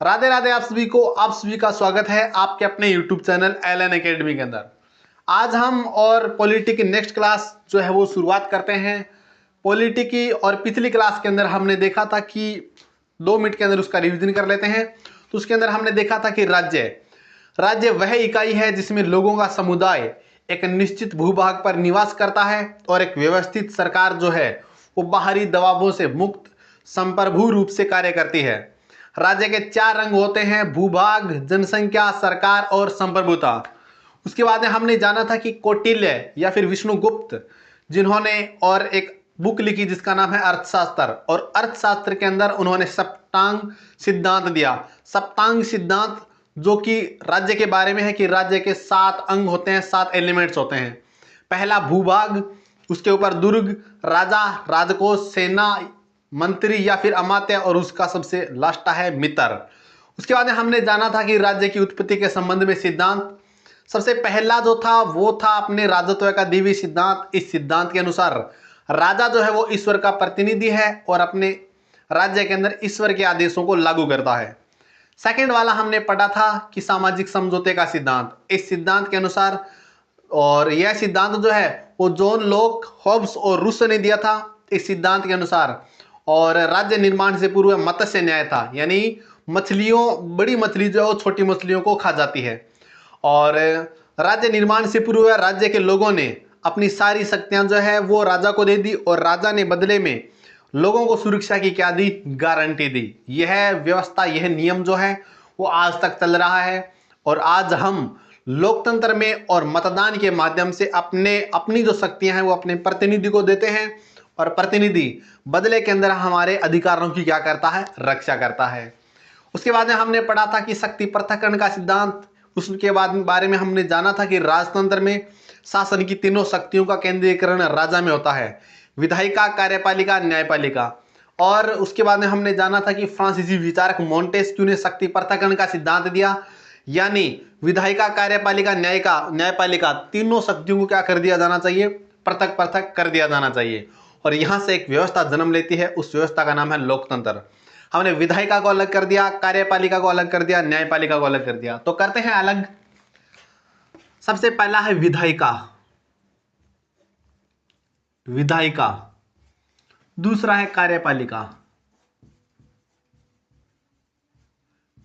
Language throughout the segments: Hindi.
राधे राधे आप सभी का स्वागत है आपके अपने YouTube चैनल एलन एकेडमी के अंदर। आज हम और पॉलिटी की नेक्स्ट क्लास जो है वो शुरुआत करते हैं। पॉलिटी की और पिछली क्लास के अंदर हमने देखा था कि 2 मिनट के अंदर उसका रिवीजन कर लेते हैं। तो उसके अंदर हमने देखा था कि राज्य राज्य वह इकाई है जिसमें लोगों का समुदाय एक निश्चित भूभाग पर निवास करता है और एक व्यवस्थित सरकार जो है वो बाहरी दबावों से मुक्त संप्रभु रूप से कार्य करती है। राज्य के 4 रंग होते हैं: भूभाग, जनसंख्या, सरकार और संप्रभुता। उसके बाद में हमने जाना था कि कौटिल्य या फिर विष्णुगुप्त जिन्होंने और एक बुक लिखी जिसका नाम है अर्थशास्त्र, और अर्थशास्त्र के अंदर उन्होंने सप्तांग सिद्धांत दिया। सप्तांग सिद्धांत जो कि राज्य के बारे में है कि राज्य के 7 अंग होते हैं, 7 एलिमेंट्स होते हैं। पहला भूभाग, उसके ऊपर दुर्ग, राजा, राजकोष, सेना, मंत्री या फिर अमात्य, और उसका सबसे लास्ट है मित्र। उसके बाद हमने जाना था कि राज्य की उत्पत्ति के संबंध में सिद्धांत। सबसे पहला जो था वो था अपने राजत्व का दिव्य सिद्धांत। इस सिद्धांत के अनुसार राजा जो है वो ईश्वर का प्रतिनिधि है और अपने राज्य के अंदर ईश्वर के आदेशों को लागू करता है। सेकंड वाला हमने पढ़ा था कि सामाजिक समझौते का सिद्धांत। इस सिद्धांत के अनुसार, और यह सिद्धांत जो है वो जॉन लॉक, हॉब्स और रूसो ने दिया था। इस सिद्धांत के अनुसार और राज्य निर्माण से पूर्व मत्स्य न्याय था, यानी मछलियों, बड़ी मछली जो है वो छोटी मछलियों को खा जाती है। और राज्य निर्माण से पूर्व राज्य के लोगों ने अपनी सारी शक्तियां जो है वो राजा को दे दी और राजा ने बदले में लोगों को सुरक्षा की क्या दी? गारंटी दी। यह व्यवस्था, यह नियम जो है वो आज तक चल रहा है। और आज हम लोकतंत्र में और मतदान के माध्यम से अपनी जो शक्तियां हैं वो अपने प्रतिनिधि को देते हैं, और प्रतिनिधि बदले के अंदर हमारे अधिकारों की क्या करता है? रक्षा करता है। उसके बाद में हमने पढ़ा था कि शक्ति पृथक्करण का सिद्धांत। उसके बाद बारे में हमने जाना था कि राजतंत्र में शासन की तीनों शक्तियों का केंद्रीकरण राजा में होता है: विधायिका, कार्यपालिका, न्यायपालिका। और उसके बाद में हमने जाना था कि फ्रांसीसी विचारक मोंटेस्क्यू ने शक्ति पृथक्करण का सिद्धांत दिया, यानी विधायिका, कार्यपालिका, न्यायपालिका तीनों शक्तियों को क्या कर दिया जाना चाहिए? पृथक पृथक कर दिया जाना चाहिए। और यहां से एक व्यवस्था जन्म लेती है, उस व्यवस्था का नाम है लोकतंत्र। हमने विधायिका को अलग कर दिया, कार्यपालिका को अलग कर दिया, न्यायपालिका को अलग कर दिया। तो करते हैं अलग। सबसे पहला है विधायिका, विधायिका। दूसरा है कार्यपालिका।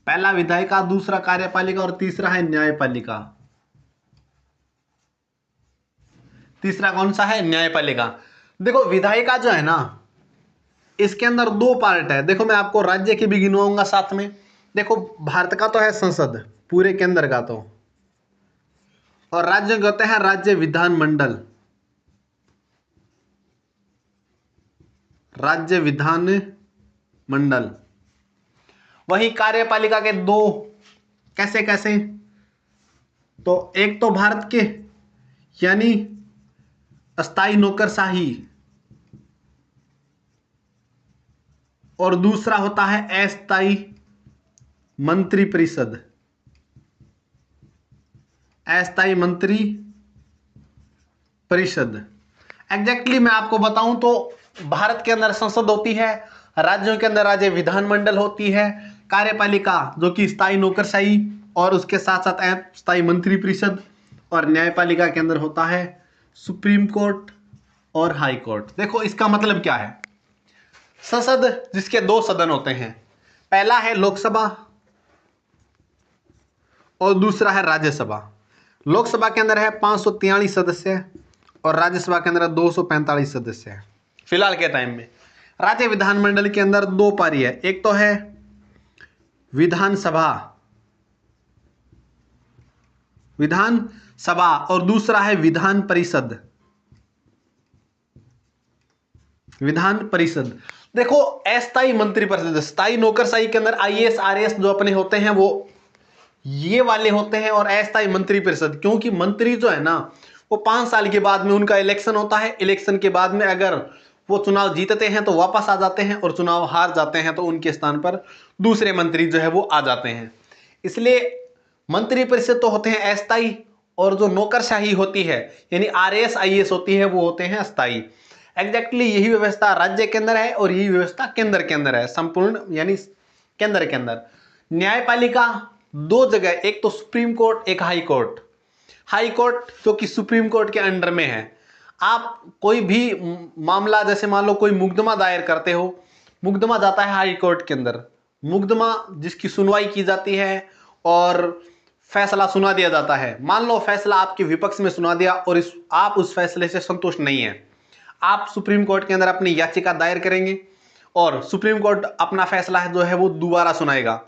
पहला विधायिका, दूसरा कार्यपालिका और तीसरा है न्यायपालिका। तीसरा कौन सा है? न्यायपालिका। देखो विधायिका जो है ना, इसके अंदर 2 पार्ट है। देखो मैं आपको राज्य की भी गिनवाऊंगा साथ में। देखो भारत का तो है संसद, पूरे केंद्र का तो, और राज्य के होते हैं राज्य विधानमंडल, राज्य विधान मंडल। वही कार्यपालिका के 2, कैसे कैसे? तो एक तो भारत के यानी अस्थाई नौकरशाही, और दूसरा होता है अस्थाई मंत्री परिषद। अस्थाई मंत्री परिषद। एग्जैक्टली मैं आपको बताऊं तो भारत के अंदर संसद होती है, राज्यों के अंदर राज्य विधानमंडल होती है, कार्यपालिका जो कि स्थायी नौकरशाही, और उसके साथ साथ अस्थाई मंत्री परिषद, और न्यायपालिका के अंदर होता है सुप्रीम कोर्ट और हाई कोर्ट। देखो इसका मतलब क्या है? संसद जिसके 2 सदन होते हैं, पहला है लोकसभा और दूसरा है राज्यसभा। लोकसभा के अंदर है 543 सदस्य और राज्यसभा के अंदर 245 सदस्य है फिलहाल के टाइम में। राज्य विधानमंडल के अंदर 2 पारी है, एक तो है विधानसभा, विधानसभा, और दूसरा है विधान परिषद, विधान परिषद। देखो अस्थाई मंत्री परिषद, स्थायी नौकरशाही के अंदर आईएएस आरएएस जो अपने होते हैं वो ये वाले होते हैं, और अस्थाई मंत्री परिषद क्योंकि मंत्री जो है ना वो 5 साल के बाद में उनका इलेक्शन होता है। इलेक्शन के बाद में अगर वो चुनाव जीतते हैं तो वापस आ जाते हैं, और चुनाव हार जाते हैं तो उनके स्थान पर दूसरे मंत्री जो है वो आ जाते हैं। इसलिए मंत्री परिषद तो होते हैं अस्थाई, और जो नौकरशाही होती है यानी आरएएस आईएएस होती है वो होते हैं अस्थाई। एग्जैक्टली यही व्यवस्था राज्य के अंदर है और यही व्यवस्था केंद्र के अंदर है, संपूर्ण यानी केंद्र के अंदर। न्यायपालिका दो जगह, एक तो सुप्रीम कोर्ट, एक हाई कोर्ट। हाई कोर्ट जो कि सुप्रीम कोर्ट के अंडर में है। आप कोई भी मामला, जैसे मान लो कोई मुकदमा दायर करते हो, मुकदमा जाता है हाई कोर्ट के अंदर, मुकदमा जिसकी सुनवाई की जाती है और फैसला सुना दिया जाता है। मान लो फैसला आपके विपक्ष में सुना दिया और आप उस फैसले से संतुष्ट नहीं है, आप सुप्रीम कोर्ट के अंदर अपनी याचिका दायर करेंगे और सुप्रीम कोर्ट अपना फैसला है जो है वो दोबारा सुनाएगा।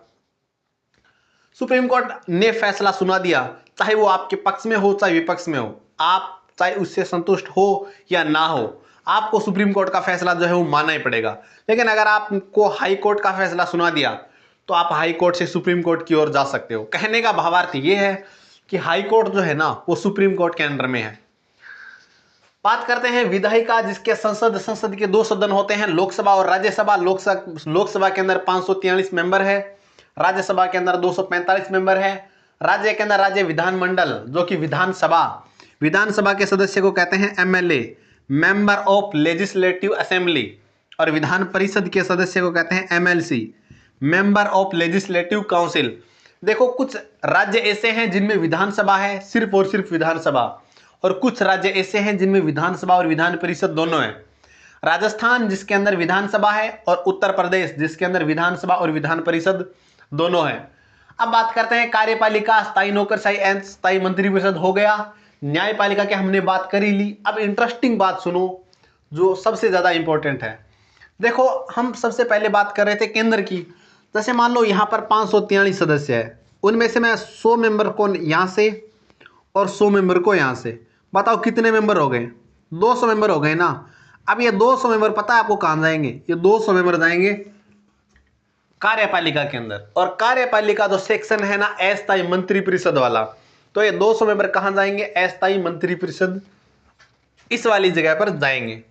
सुप्रीम कोर्ट ने फैसला सुना दिया, चाहे वो आपके पक्ष में हो चाहे विपक्ष में हो, आप चाहे उससे संतुष्ट हो या ना हो, आपको सुप्रीम कोर्ट का फैसला जो है वो मानना ही पड़ेगा। लेकिन अगर आपको हाई कोर्ट का फैसला सुना दिया तो आप हाई कोर्ट से सुप्रीम कोर्ट की ओर जा सकते हो। कहने का भावार्थ ये है कि हाई कोर्ट जो है ना वो सुप्रीम कोर्ट के अंडर में है। बात करते हैं विधायिका, जिसके संसद के दो सदन होते हैं, लोकसभा और राज्यसभा। लोकसभा के अंदर 543 मेंबर है, राज्यसभा के अंदर 245 मेंबर है। राज्य के अंदर राज्य विधानमंडल जो कि विधानसभा के सदस्य को कहते हैं MLA, member of legislative assembly, और विधान परिषद के सदस्य को कहते हैं MLC, member of legislative council. देखो, कुछ राज्य ऐसे हैं जिनमें विधानसभा है, सिर्फ और सिर्फ विधानसभा, और कुछ राज्य ऐसे हैं जिनमें विधानसभा और विधान परिषद दोनों है। राजस्थान जिसके अंदर विधानसभा है और उत्तर प्रदेश जिसके अंदर विधानसभा और विधान परिषद दोनों है। अब बात करते हैं कार्यपालिका, स्थायी नौकरशाही एवं स्थायी मंत्रिपरिषद हो गया। न्यायपालिका की हमने बात कर ही ली। अब इंटरेस्टिंग बात सुनो जो सबसे ज्यादा इंपॉर्टेंट है। देखो, हम सबसे पहले बात कर रहे थे केंद्र की। जैसे मान लो यहाँ पर 543 सदस्य है, उनमें से मैं 100 मेंबर को यहाँ से और 100 मेंबर को यहाँ से, बताओ कितने मेंबर हो गए? 200 मेंबर हो गए ना। अब ये 200 मेंबर पता है आपको कहाँ जाएंगे? ये 200 मेंबर जाएंगे कार्यपालिका के अंदर। और कार्यपालिका जो सेक्शन है ना अस्थायी मंत्रिपरिषद वाला, तो ये 200 मेंबर कहां जाएंगे? अस्थायी मंत्रिपरिषद, इस वाली जगह पर जाएंगे।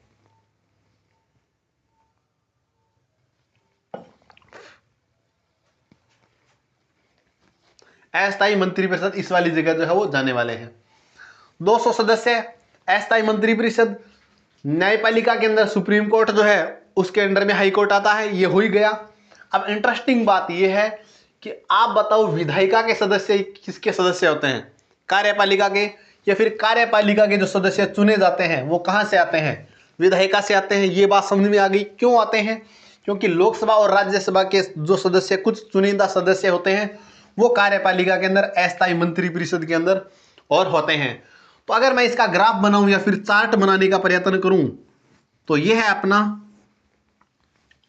अस्थायी मंत्रिपरिषद इस वाली जगह जो है वो जाने वाले हैं। 200 सदस्य अस्थायी मंत्रिपरिषद। न्यायपालिका के अंदर सुप्रीम कोर्ट जो है उसके अंडर में हाई कोर्ट आता है, ये हो ही गया। अब इंटरेस्टिंग बात यह है कि आप बताओ विधायिका के सदस्य किसके सदस्य होते हैं? कार्यपालिका के, या फिर कार्यपालिका के जो सदस्य चुने जाते हैं वो कहां से आते हैं? विधायिका से आते हैं। ये बात समझ में आ गई क्यों आते हैं? क्योंकि लोकसभा और राज्यसभा के जो सदस्य, कुछ चुनिंदा सदस्य होते हैं, वो कार्यपालिका के अंदर अस्थायी मंत्रिपरिषद के अंदर और होते हैं। तो अगर मैं इसका ग्राफ बनाऊं या फिर चार्ट बनाने का प्रयत्न करूं तो यह है अपना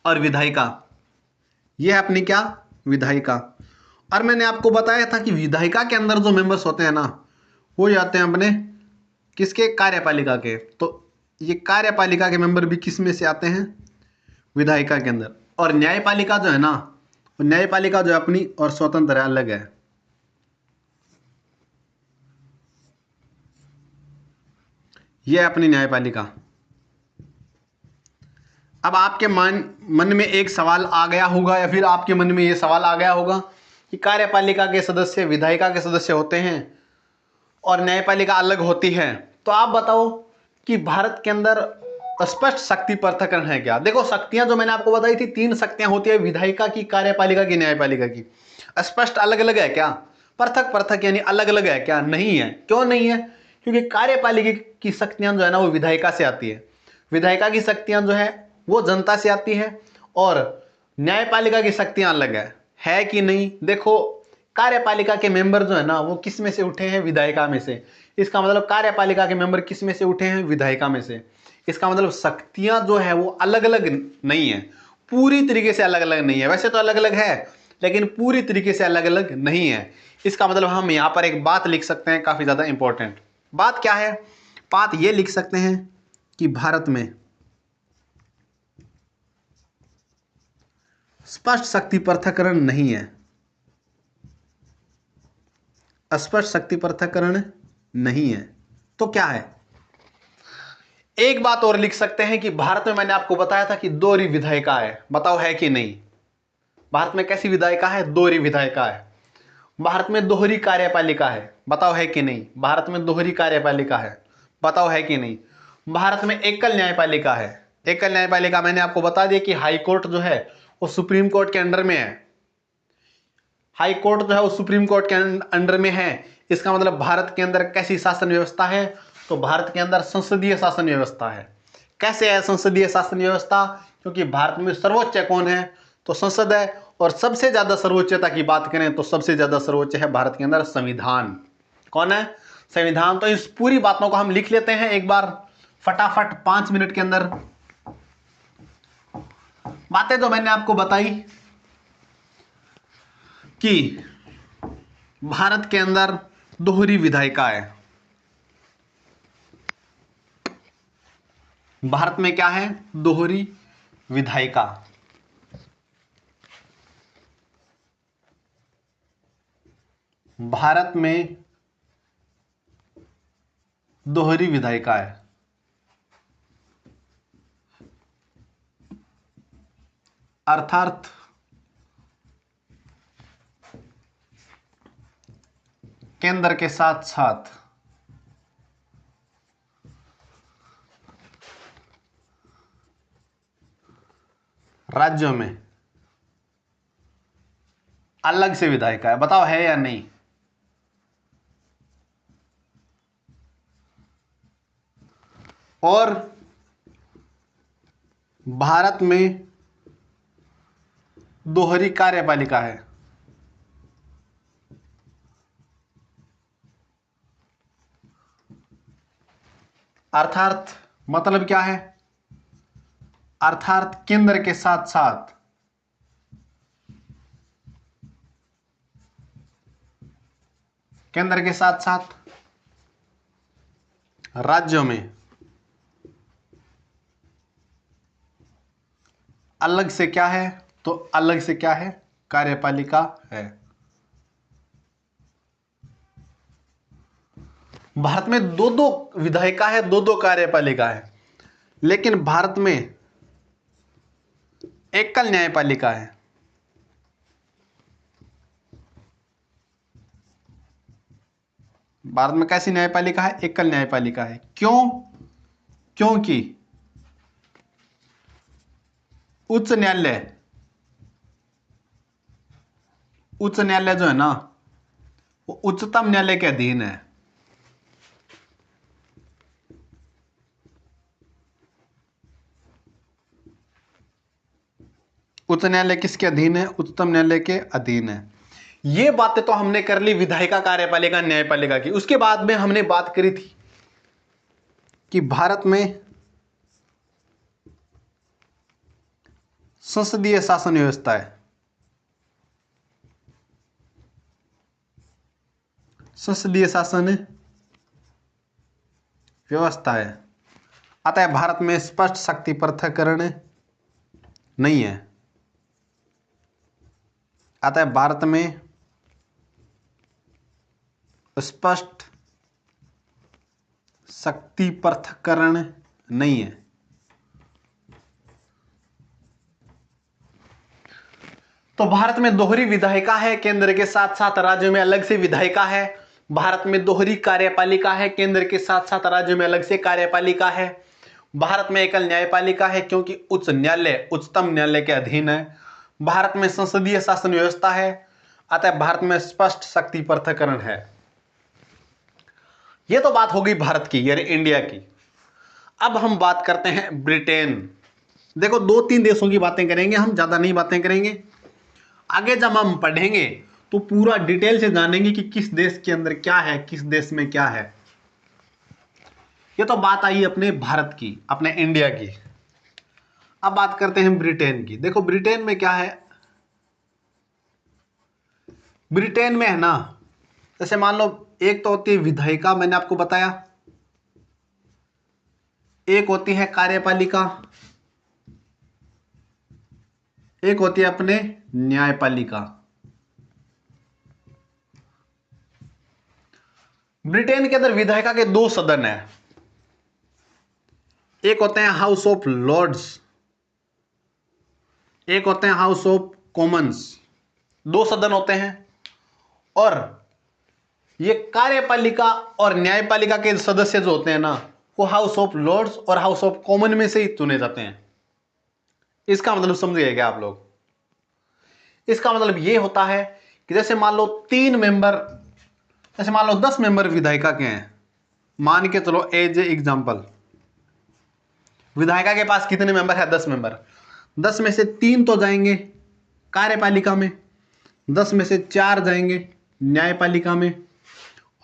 और विधायिका, यह है अपनी क्या? विधायिका। और मैंने आपको बताया था कि विधायिका के अंदर जो मेंबर्स होते हैं ना वो जाते हैं अपने किसके? कार्यपालिका के। तो ये कार्यपालिका के मेंबर भी किस में से आते हैं? विधायिका के अंदर। और न्यायपालिका जो है ना, न्यायपालिका जो अपनी और स्वतंत्र अलग है। यह अपनी न्यायपालिका। अब आपके मन में एक सवाल आ गया होगा, या फिर आपके मन में यह सवाल आ गया होगा कि कार्यपालिका के सदस्य विधायिका के सदस्य होते हैं और न्यायपालिका अलग होती है, तो आप बताओ कि भारत के अंदर स्पष्ट शक्ति पृथक्करण है क्या? देखो, शक्तियां जो मैंने आपको बताई थी, 3 शक्तियां होती है, विधायिका की, कार्यपालिका की, न्यायपालिका की। स्पष्ट अलग अलग है क्या? पृथक पृथक यानी अलग अलग है क्या? नहीं है। क्यों नहीं है? क्योंकि कार्यपालिका की शक्तियां जो है ना वो विधायिका से आती है, विधायिका की शक्तियां जो है वो जनता से आती है, और न्यायपालिका की शक्तियां अलग है कि नहीं? देखो, कार्यपालिका के मेंबर जो है ना वो किस में से उठे हैं? विधायिका में से। इसका मतलब कार्यपालिका के मेंबर किस में से उठे हैं? विधायिका में से। इसका मतलब शक्तियां जो है वो अलग अलग नहीं है, पूरी तरीके से अलग अलग नहीं है। वैसे तो अलग अलग है लेकिन पूरी तरीके से अलग अलग नहीं है। इसका मतलब हम यहां पर एक बात लिख सकते हैं, काफी ज्यादा इंपॉर्टेंट बात। क्या है बात? ये लिख सकते हैं कि भारत में स्पष्ट शक्ति पृथक्करण नहीं है। स्पष्ट शक्ति पृथक्करण नहीं है तो क्या है? एक बात और लिख सकते हैं कि भारत में, मैंने आपको बताया था कि दोहरी विधायिका है, बताओ है कि नहीं? भारत में कैसी विधायिका है? दोहरी विधायिका है। भारत में दोहरी कार्यपालिका है, बताओ है कि नहीं? भारत में दोहरी कार्यपालिका है, बताओ है कि नहीं? भारत में एकल न्यायपालिका है। एकल न्यायपालिका मैंने आपको बता दिया कि हाई कोर्ट जो है वो सुप्रीम कोर्ट के अंडर में है। हाई कोर्ट जो है वो सुप्रीम कोर्ट के अंडर में है। इसका मतलब भारत के अंदर कैसी शासन व्यवस्था है? तो भारत के अंदर संसदीय शासन व्यवस्था है। कैसे है संसदीय शासन व्यवस्था? क्योंकि भारत में सर्वोच्च कौन है? तो संसद है। और सबसे ज्यादा सर्वोच्चता की बात करें तो सबसे ज्यादा सर्वोच्च है भारत के अंदर संविधान। कौन है? संविधान। तो इस पूरी बातों को हम लिख लेते हैं एक बार फटाफट 5 मिनट के अंदर। बातें तो मैंने आपको बताई कि भारत के अंदर दोहरी विधायिका है। भारत में क्या है? दोहरी विधायिका। भारत में दोहरी विधायिका है। अर्थात केंद्र के साथ साथ राज्यों में अलग से विधायिका है। बताओ है या नहीं? और भारत में दोहरी कार्यपालिका है। अर्थात मतलब क्या है? अर्थात केंद्र के साथ साथ राज्यों में अलग से क्या है? तो अलग से क्या है? कार्यपालिका है। भारत में दो दो विधायिका है, दो दो कार्यपालिका है, लेकिन भारत में एकल न्यायपालिका है। भारत में कैसी न्यायपालिका है? एकल न्यायपालिका है। क्यों? क्योंकि उच्च न्यायालय जो है ना वो उच्चतम न्यायालय के अधीन है। उच्च न्यायालय किसके अधीन है? उच्चतम न्यायालय के अधीन है। ये बातें तो हमने कर ली विधायिका, कार्यपालिका, न्यायपालिका की। उसके बाद में हमने बात करी थी कि भारत में संसदीय शासन व्यवस्था है। संसदीय शासन व्यवस्था है। अतः भारत में स्पष्ट शक्ति पृथक्करण नहीं है। अतः भारत में स्पष्ट शक्ति पृथक्करण नहीं है। तो भारत में दोहरी विधायिका है, केंद्र के साथ साथ राज्यों में अलग से विधायिका है। भारत में दोहरी कार्यपालिका है, केंद्र के साथ साथ राज्यों में अलग से कार्यपालिका है। भारत में एकल न्यायपालिका है क्योंकि उच्च न्यायालय उच्चतम न्यायालय के अधीन है। भारत में संसदीय शासन व्यवस्था है। अतः भारत में स्पष्ट शक्ति पृथक्करण है। यह तो बात हो गई भारत की यानी इंडिया की। अब हम बात करते हैं ब्रिटेन। देखो 2-3 देशों की बातें करेंगे हम, ज्यादा नहीं बातें करेंगे। आगे जब हम पढ़ेंगे तो पूरा डिटेल से जानेंगे कि किस देश के अंदर क्या है, किस देश में क्या है। ये तो बात आई अपने भारत की, अपने इंडिया की। अब बात करते हैं ब्रिटेन की। देखो ब्रिटेन में क्या है? ब्रिटेन में है ना, जैसे मान लो एक तो होती है विधायिका, मैंने आपको बताया, एक होती है कार्यपालिका, एक होती है अपने न्यायपालिका। ब्रिटेन के अंदर विधायिका के 2 सदन है। एक होते हैं हाउस ऑफ लॉर्ड्स, एक होते हैं हाउस ऑफ कॉमन्स। 2 सदन होते हैं। और ये कार्यपालिका और न्यायपालिका के सदस्य जो होते हैं ना वो हाउस ऑफ लॉर्ड्स और हाउस ऑफ कॉमन में से ही चुने जाते हैं। इसका मतलब समझिए क्या आप लोग? इसका मतलब ये होता है कि जैसे मान लो 3 मेंबर, जैसे मान लो 10 मेंबर विधायिका के हैं, मान के चलो एज एग्जांपल, विधायिका के पास कितने मेंबर है? 10 मेंबर। 10 में से 3 तो जाएंगे कार्यपालिका में, 10 में से 4 जाएंगे न्यायपालिका में,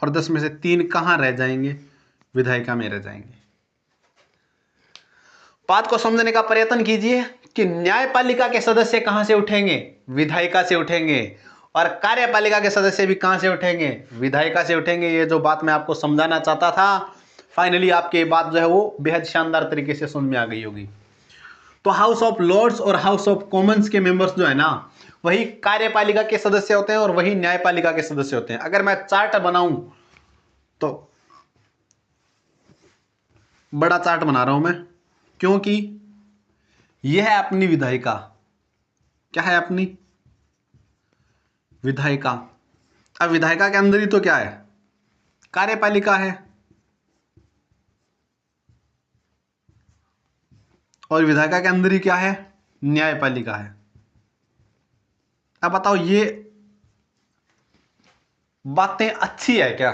और 10 में से 3 कहां रह जाएंगे? विधायिका में रह जाएंगे। बात को समझने का प्रयत्न कीजिए कि न्यायपालिका के सदस्य कहां से उठेंगे? विधायिका से उठेंगे, और कार्यपालिका के सदस्य भी कहां से उठेंगे? विधायिका से उठेंगे। ये जो बात मैं आपको समझाना चाहता था, फाइनली आपकी ये बात जो है वो बेहद शानदार तरीके से समझ में आ गई होगी। तो हाउस ऑफ लॉर्ड्स और हाउस ऑफ कॉमन्स के मेंबर्स जो है ना, वही कार्यपालिका के सदस्य होते हैं और वही न्यायपालिका के सदस्य होते हैं। अगर मैं चार्ट बनाऊं तो बड़ा चार्ट बना रहा हूं मैं, क्योंकि यह है अपनी विधायिका। क्या है? अपनी विधायिका। अब विधायिका के अंदर ही तो क्या है? कार्यपालिका है, और विधायिका के अंदर ही क्या है? न्यायपालिका है। अब बताओ ये बातें अच्छी है क्या?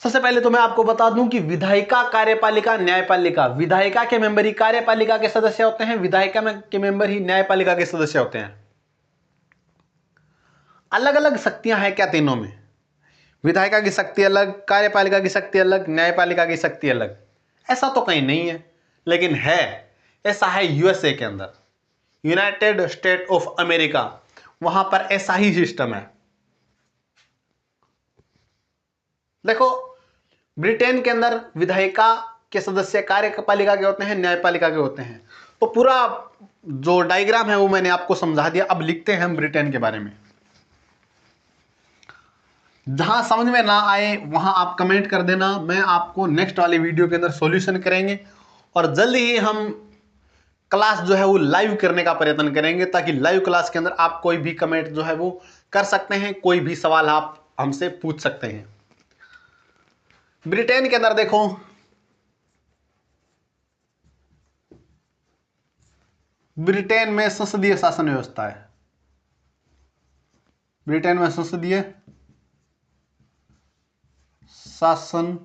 सबसे पहले तो मैं आपको बता दूं कि विधायिका, कार्यपालिका, न्यायपालिका, विधायिका के मेंबर ही कार्यपालिका के सदस्य होते हैं, विधायिका के मेंबर ही न्यायपालिका के सदस्य होते हैं। अलग अलग शक्तियां हैं क्या तीनों में? विधायिका की शक्ति अलग, कार्यपालिका की शक्ति अलग, न्यायपालिका की शक्ति अलग। ऐसा तो कहीं नहीं है, लेकिन है। ऐसा है यूएसए के अंदर, यूनाइटेड स्टेट ऑफ अमेरिका, वहां पर ऐसा ही सिस्टम है। देखो, ब्रिटेन के अंदर विधायिका के सदस्य कार्यपालिका के होते हैं, न्यायपालिका के होते हैं। तो पूरा जो डायग्राम है वो मैंने आपको समझा दिया। अब लिखते हैं हम ब्रिटेन के बारे में। जहां समझ में ना आए वहां आप कमेंट कर देना, मैं आपको नेक्स्ट वाले वीडियो के अंदर सॉल्यूशन करेंगे, और जल्दी ही हम क्लास जो है वो लाइव करने का प्रयत्न करेंगे, ताकि लाइव क्लास के अंदर आप कोई भी कमेंट जो है वो कर सकते हैं, कोई भी सवाल आप हमसे पूछ सकते हैं। ब्रिटेन के अंदर देखो, ब्रिटेन में संसदीय शासन व्यवस्था है। ब्रिटेन में संसदीय शासन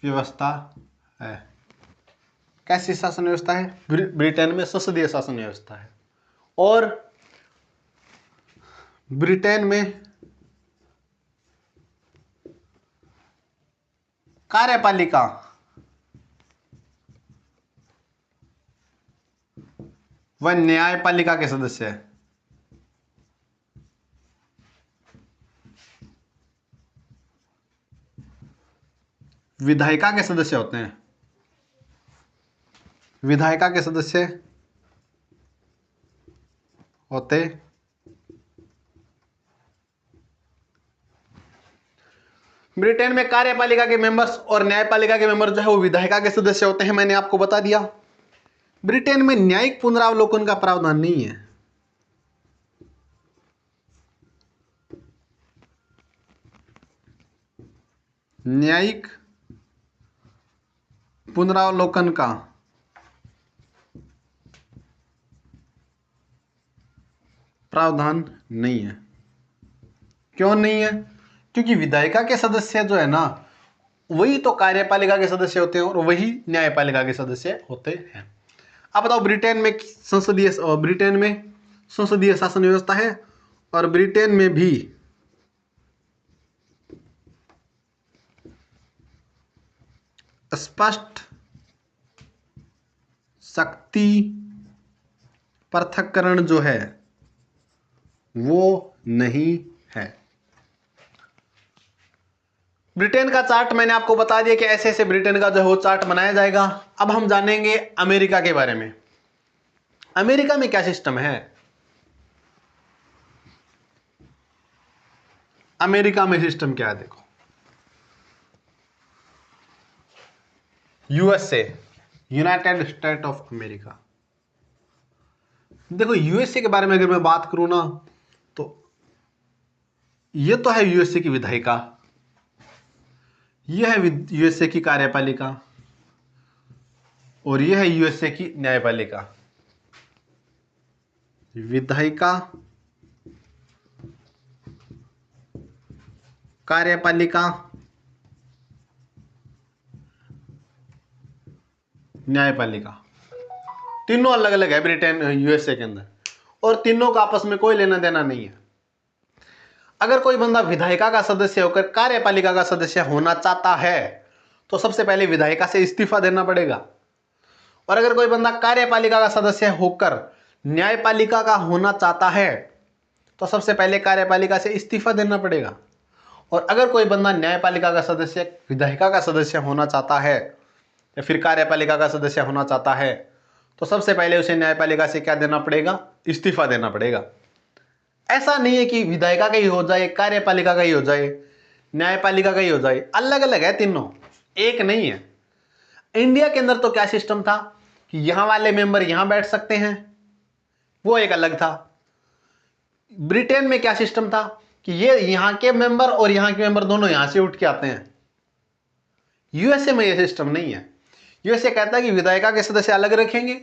व्यवस्था है। कैसी शासन व्यवस्था है? ब्रिटेन में संसदीय शासन व्यवस्था है। और ब्रिटेन में कार्यपालिका व न्यायपालिका के सदस्य है। विधायिका के सदस्य होते हैं, विधायिका के सदस्य होते ब्रिटेन में कार्यपालिका के मेंबर्स और न्यायपालिका के मेंबर जो है वो विधायिका के सदस्य होते हैं। मैंने आपको बता दिया। ब्रिटेन में न्यायिक पुनरावलोकन का प्रावधान नहीं है। न्यायिक पुनरावलोकन का प्रावधान नहीं है। क्यों नहीं है? क्योंकि विधायिका के सदस्य जो है ना, वही तो कार्यपालिका के सदस्य होते हैं और वही न्यायपालिका के सदस्य होते हैं। अब बताओ, ब्रिटेन में संसदीय शासन व्यवस्था है, और ब्रिटेन में भी स्पष्ट शक्ति पृथक्करण जो है वो नहीं है। ब्रिटेन का चार्ट मैंने आपको बता दिया कि ऐसे ऐसे ब्रिटेन का जो है वो चार्ट बनाया जाएगा। अब हम जानेंगे अमेरिका के बारे में। अमेरिका में क्या सिस्टम है? अमेरिका में सिस्टम क्या है? देखो, USA, United state of America. देखो, यूएसए के बारे में अगर मैं बात करूं ना, तो ये तो है यूएसए की विधायिका, यह है यूएसए की कार्यपालिका, और यह है यूएसए की न्यायपालिका। विधायिका, कार्यपालिका, न्यायपालिका। तीनों अलग अलग है ब्रिटेन यूएसए के अंदर, और तीनों का आपस में कोई लेना देना नहीं है। अगर कोई बंदा विधायिका का सदस्य होकर कार्यपालिका का सदस्य होना चाहता है तो सबसे पहले विधायिका से इस्तीफा देना पड़ेगा, और अगर कोई बंदा कार्यपालिका का सदस्य होकर न्यायपालिका का होना चाहता है तो सबसे पहले कार्यपालिका से इस्तीफा देना पड़ेगा, और अगर कोई बंदा न्यायपालिका का सदस्य विधायिका का सदस्य होना चाहता है या फिर कार्यपालिका का सदस्य होना चाहता है तो सबसे पहले उसे न्यायपालिका से क्या देना पड़ेगा? इस्तीफा देना पड़ेगा। ऐसा नहीं है कि विधायिका का ही हो जाए, कार्यपालिका का ही हो जाए, न्यायपालिका का ही हो जाए, अलग अलग है तीनों, एक नहीं है। इंडिया के अंदर तो क्या सिस्टम था कि यहां वाले मेंबर यहां बैठ सकते हैं, वो एक अलग था। ब्रिटेन में क्या सिस्टम था कि ये यहां के मेंबर और यहां के मेंबर दोनों यहां से उठ के आते हैं। यूएसए में यह सिस्टम नहीं है। यूएसए कहता है कि विधायिका के सदस्य अलग रखेंगे,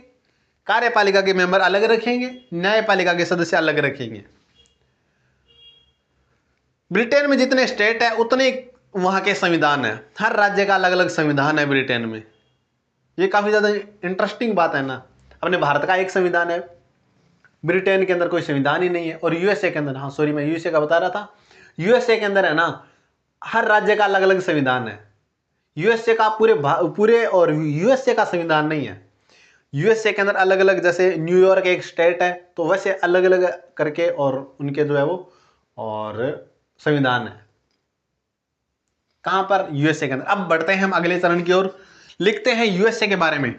कार्यपालिका के मेंबर अलग रखेंगे, न्यायपालिका के सदस्य अलग रखेंगे। ब्रिटेन में जितने स्टेट है उतने वहां के संविधान है, हर राज्य का अलग अलग संविधान है ब्रिटेन में। ये काफी ज्यादा इंटरेस्टिंग बात है ना। अपने भारत का एक संविधान है, ब्रिटेन के अंदर कोई संविधान ही नहीं है। और यूएसए के अंदर, हाँ सॉरी मैं यूएसए का बता रहा था, यूएसए के अंदर है ना हर राज्य का अलग अलग संविधान है। यूएसए का पूरे और यूएसए का संविधान नहीं है। यूएसए के अंदर अलग अलग, जैसे न्यूयॉर्क एक स्टेट है तो वैसे अलग अलग करके और उनके जो है वो और संविधान है। कहां पर? यूएसए के अंदर। अब बढ़ते हैं हम अगले चरण की ओर, लिखते हैं यूएसए के बारे में।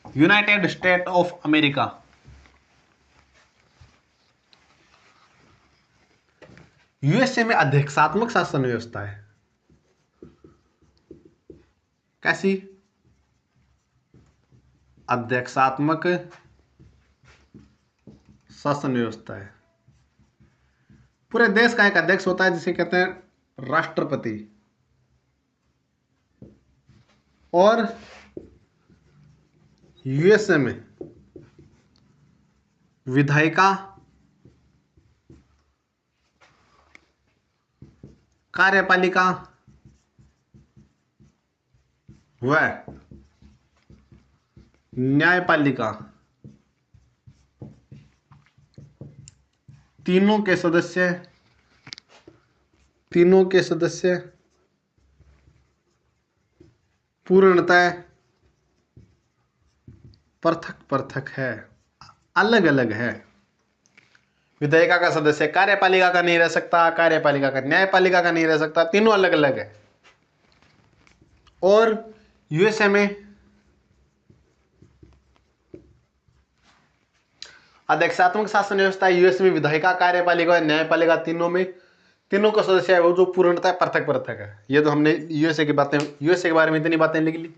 United state of America. USA में अध्यक्षात्मक शासन व्यवस्था है। कैसी? अध्यक्षात्मक शासन व्यवस्था है। पूरे देश का एक अध्यक्ष होता है जिसे कहते हैं राष्ट्रपति, और यूएसए में विधायिका, कार्यपालिका व न्यायपालिका तीनों के सदस्य पूर्णतः पृथक है, अलग अलग है। विधायिका का सदस्य कार्यपालिका का नहीं रह सकता, कार्यपालिका का न्यायपालिका का नहीं रह सकता, तीनों अलग अलग है। और यूएसए में अध्यक्षात्मक शासन व्यवस्था है। यूएसए में विधायिका, कार्यपालिका और न्यायपालिका तीनों का सदस्य है वो जो पूर्णतः पृथक है। ये तो हमने यूएसए की बातें, यूएसए के बारे में इतनी बातें लिख ली।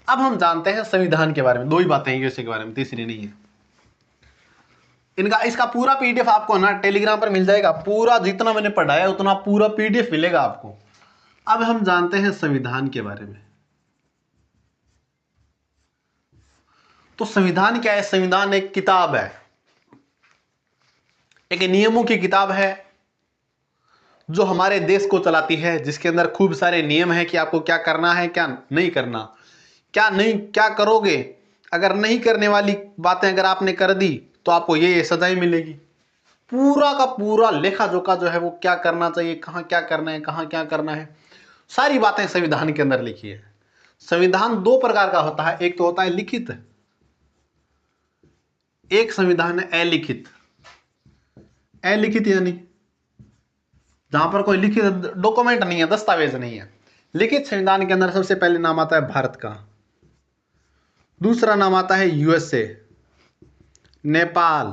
अब हम जानते हैं संविधान के बारे में। दो ही बातें हैं यूएसए के बारे में, तीसरी नहीं है। इसका पूरा पीडीएफ आपको ना टेलीग्राम पर मिल जाएगा। पूरा जितना मैंने पढ़ाया उतना पूरा पीडीएफ मिलेगा आपको। अब हम जानते हैं संविधान के बारे में। तो संविधान क्या है? संविधान एक किताब है, एक नियमों की किताब है जो हमारे देश को चलाती है, जिसके अंदर खूब सारे नियम है कि आपको क्या करना है, क्या नहीं करना, क्या करोगे, अगर नहीं करने वाली बातें अगर आपने कर दी तो आपको ये सजाएं मिलेगी। पूरा का पूरा लेखा जोखा जो है वो क्या करना चाहिए, कहाँ क्या करना है, कहाँ क्या करना है, सारी बातें संविधान के अंदर लिखी है। संविधान दो प्रकार का होता है, एक तो होता है लिखित, एक संविधान है अलिखित। अलिखित यानी जहां पर कोई लिखित डॉक्यूमेंट नहीं है, दस्तावेज नहीं है। लिखित संविधान के अंदर सबसे पहले नाम आता है भारत का, दूसरा नाम आता है यूएसए, नेपाल,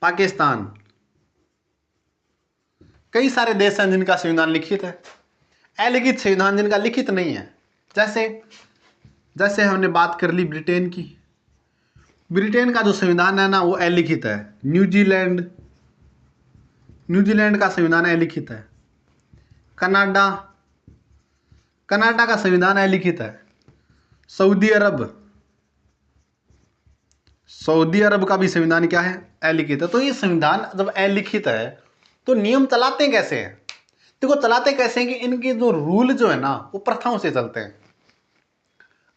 पाकिस्तान। कई सारे देश हैं जिनका संविधान लिखित है। अलिखित संविधान जिनका लिखित नहीं है, जैसे हमने बात कर ली ब्रिटेन की। ब्रिटेन का जो संविधान है ना वो अलिखित है। न्यूजीलैंड का संविधान अलिखित है। कनाडा का संविधान अलिखित है। सऊदी अरब सऊदी अरब का भी संविधान क्या है? अलिखित है। तो ये संविधान जब अलिखित है तो नियम चलाते कैसे हैं? देखो चलाते कैसे हैं कि इनके जो रूल जो है ना वो प्रथाओं से चलते हैं।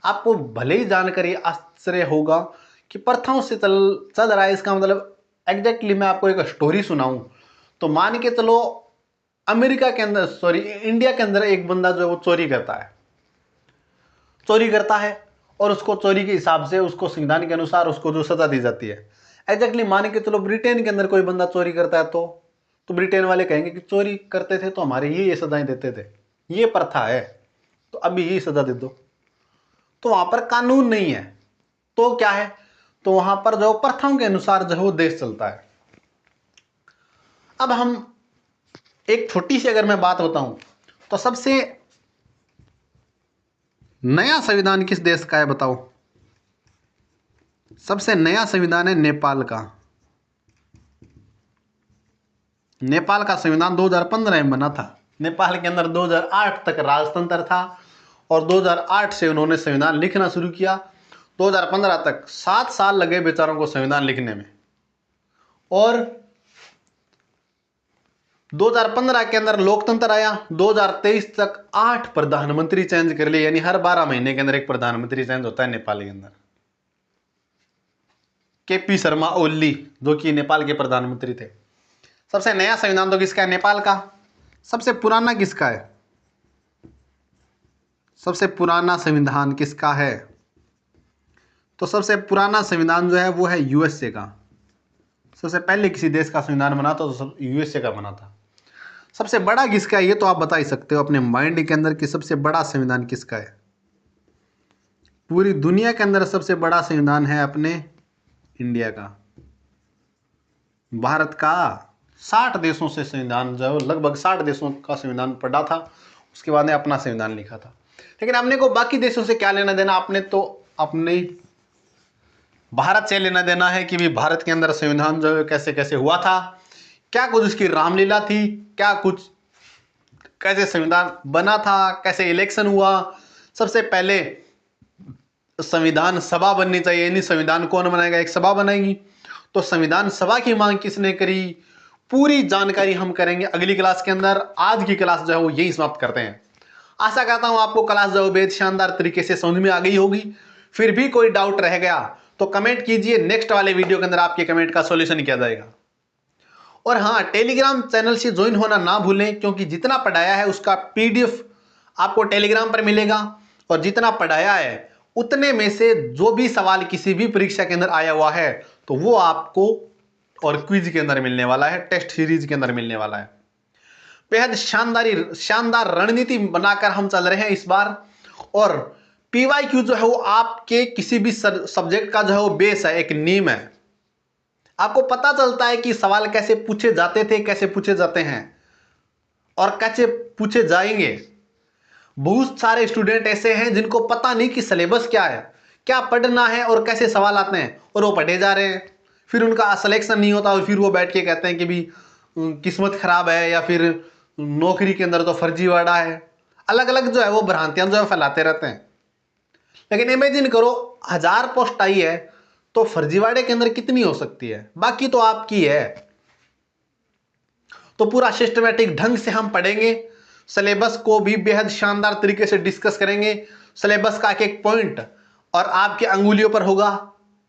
आपको भले ही जानकर ये आश्चर्य होगा कि प्रथाओं से चल रहा है, इसका मतलब एग्जैक्टली मैं आपको एक स्टोरी सुनाऊं तो मान के चलो अमेरिका के अंदर, सॉरी इंडिया के अंदर एक बंदा जो है वो चोरी करता है और उसको चोरी के हिसाब से उसको संविधान के अनुसार उसको जो सजा दी जाती है। एग्जैक्टली मान के चलो ब्रिटेन के अंदर कोई बंदा चोरी करता है तो ब्रिटेन वाले कहेंगे कि चोरी करते थे तो हमारे ये सजाएं देते थे, ये प्रथा है तो अभी ये सजा दे दो। तो वहां पर कानून नहीं है तो क्या है, तो वहां पर जो प्रथाओं के अनुसार जो है वो देश चलता है। अब हम एक छोटी सी अगर मैं बात बताऊं तो सबसे नया संविधान किस देश का है बताओ? सबसे नया संविधान है नेपाल का। नेपाल का संविधान 2015 में बना था। नेपाल के अंदर 2008 तक राजतंत्र था और 2008 से उन्होंने संविधान लिखना शुरू किया। 2015 तक 7 साल लगे बेचारों को संविधान लिखने में और 2015 के अंदर लोकतंत्र आया। 2023 तक 8 प्रधानमंत्री चेंज कर लिए, यानी हर 12 महीने के अंदर एक प्रधानमंत्री चेंज होता है नेपाल के अंदर। केपी शर्मा ओली जो कि नेपाल के प्रधानमंत्री थे। सबसे नया संविधान तो किसका है? नेपाल का। सबसे पुराना किसका है? सबसे पुराना संविधान किसका है? तो सबसे पुराना संविधान जो है वो है यूएसए का। सबसे पहले किसी देश का संविधान बना था तो यूएसए का बना था। सबसे बड़ा किसका है ये तो आप बता ही सकते हो अपने माइंड के अंदर कि सबसे बड़ा संविधान किसका है। पूरी दुनिया के अंदर सबसे बड़ा संविधान है अपने इंडिया का, भारत का। 60 देशों से संविधान जो है लगभग 60 देशों का संविधान पढ़ा था, उसके बाद ने अपना संविधान लिखा था। लेकिन अपने को बाकी देशों से क्या लेना देना, आपने तो अपने भारत से लेना देना है कि भी भारत के अंदर संविधान जो है कैसे कैसे हुआ था, क्या कुछ उसकी रामलीला थी, क्या कुछ कैसे संविधान बना था, कैसे इलेक्शन हुआ। सबसे पहले संविधान सभा बननी चाहिए, यानी संविधान कौन बनाएगा? एक सभा बनाएगी। तो संविधान सभा की मांग किसने करी, पूरी जानकारी हम करेंगे अगली क्लास के अंदर। आज की क्लास जो है वो यही समाप्त करते हैं। आशा करता हूं आपको क्लास जो बेहद शानदार तरीके से समझ में आ गई होगी। फिर भी कोई डाउट रह गया तो कमेंट कीजिए, नेक्स्ट वाले वीडियो के अंदर आपके कमेंट का सॉल्यूशन किया जाएगा। और हाँ, टेलीग्राम चैनल से ज्वाइन होना ना भूलें, क्योंकि जितना पढ़ाया है उसका पीडीएफ आपको टेलीग्राम पर मिलेगा और जितना पढ़ाया है उतने में से जो भी सवाल किसी भी परीक्षा के अंदर आया हुआ है तो वो आपको और क्विज के अंदर मिलने वाला है, टेस्ट सीरीज के अंदर मिलने वाला है। बेहद शानदार रणनीति बनाकर हम चल रहे हैं इस बार। और पीवाईक्यू जो है वो आपके किसी भी सब्जेक्ट का जो है वो बेस है, एक नीम है। आपको पता चलता है कि सवाल कैसे पूछे जाते थे, कैसे पूछे जाते हैं और कैसे पूछे जाएंगे। बहुत सारे स्टूडेंट ऐसे हैं जिनको पता नहीं कि सिलेबस क्या है, क्या पढ़ना है और कैसे सवाल आते हैं, और वो पढ़े जा रहे हैं। फिर उनका सिलेक्शन नहीं होता और फिर वो बैठ के कहते हैं कि भी किस्मत खराब है या फिर नौकरी के अंदर तो फर्जीवाड़ा है। अलग अलग जो है वो भ्रांतियां जो है फैलाते रहते हैं। लेकिन इमेजिन करो 1000 पोस्ट आई है तो फर्जीवाड़े के अंदर कितनी हो सकती है? बाकी तो आपकी है। तो पूरा सिस्टमेटिक ढंग से हम पढ़ेंगे, सिलेबस को भी बेहद शानदार तरीके से डिस्कस करेंगे। सिलेबस का एक एक पॉइंट और आपके अंगुलियों पर होगा,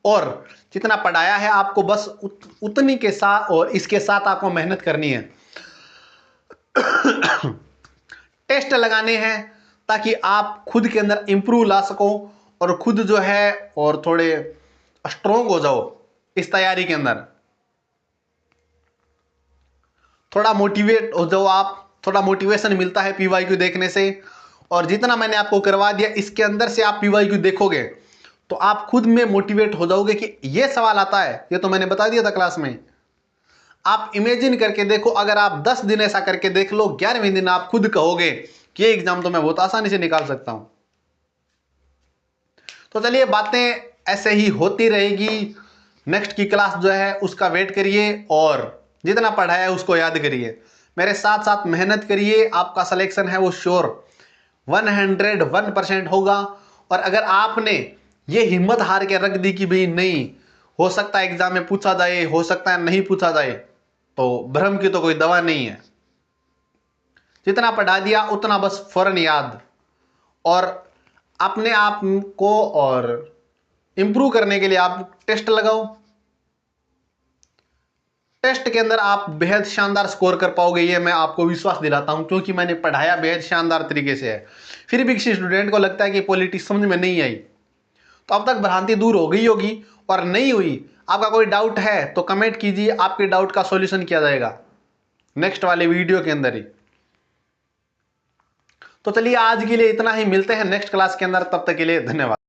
और जितना पढ़ाया है आपको बस उतनी के साथ और इसके साथ आपको मेहनत करनी है। टेस्ट लगाने हैं ताकि आप खुद के अंदर इंप्रूव ला सको और खुद जो है और थोड़े स्ट्रोंग हो जाओ इस तैयारी के अंदर। थोड़ा मोटिवेट हो जाओ आप, थोड़ा मोटिवेशन मिलता है पीवाईक्यू देखने से। और जितना मैंने आपको करवा दिया इसके अंदर से आप पीवाईक्यू देखोगे तो आप खुद में मोटिवेट हो जाओगे कि ये सवाल आता है, ये तो मैंने बता दिया था क्लास में। आप इमेजिन करके देखो, अगर आप 10 दिन ऐसा करके देख लो, 11वें दिन आप खुद कहोगे कि ये एग्जाम तो मैं बहुत आसानी से निकाल सकता हूं। तो चलिए, बातें ऐसे ही होती रहेगी। नेक्स्ट की क्लास जो है उसका वेट करिए और जितना पढ़ाया है उसको याद करिए, मेरे साथ साथ मेहनत करिए। आपका सिलेक्शन है वो श्योर 101% होगा। और अगर आपने ये हिम्मत हार के रख दी कि भाई नहीं हो सकता है एग्जाम में पूछा जाए, हो सकता है नहीं पूछा जाए, तो भ्रम की तो कोई दवा नहीं है। जितना पढ़ा दिया उतना बस फौरन याद, और अपने आप को और इंप्रूव करने के लिए आप टेस्ट लगाओ। टेस्ट के अंदर आप बेहद शानदार स्कोर कर पाओगे, ये मैं आपको विश्वास दिलाता हूं, क्योंकि मैंने पढ़ाया बेहद शानदार तरीके से है। फिर भी किसी स्टूडेंट को लगता है कि पॉलिटिक्स समझ में नहीं आई, तो अब तक भ्रांति दूर हो गई होगी, और नहीं हुई, आपका कोई डाउट है तो कमेंट कीजिए, आपके डाउट का सॉल्यूशन किया जाएगा नेक्स्ट वाले वीडियो के अंदर ही। तो चलिए आज के लिए इतना ही, मिलते हैं नेक्स्ट क्लास के अंदर, तब तक के लिए धन्यवाद।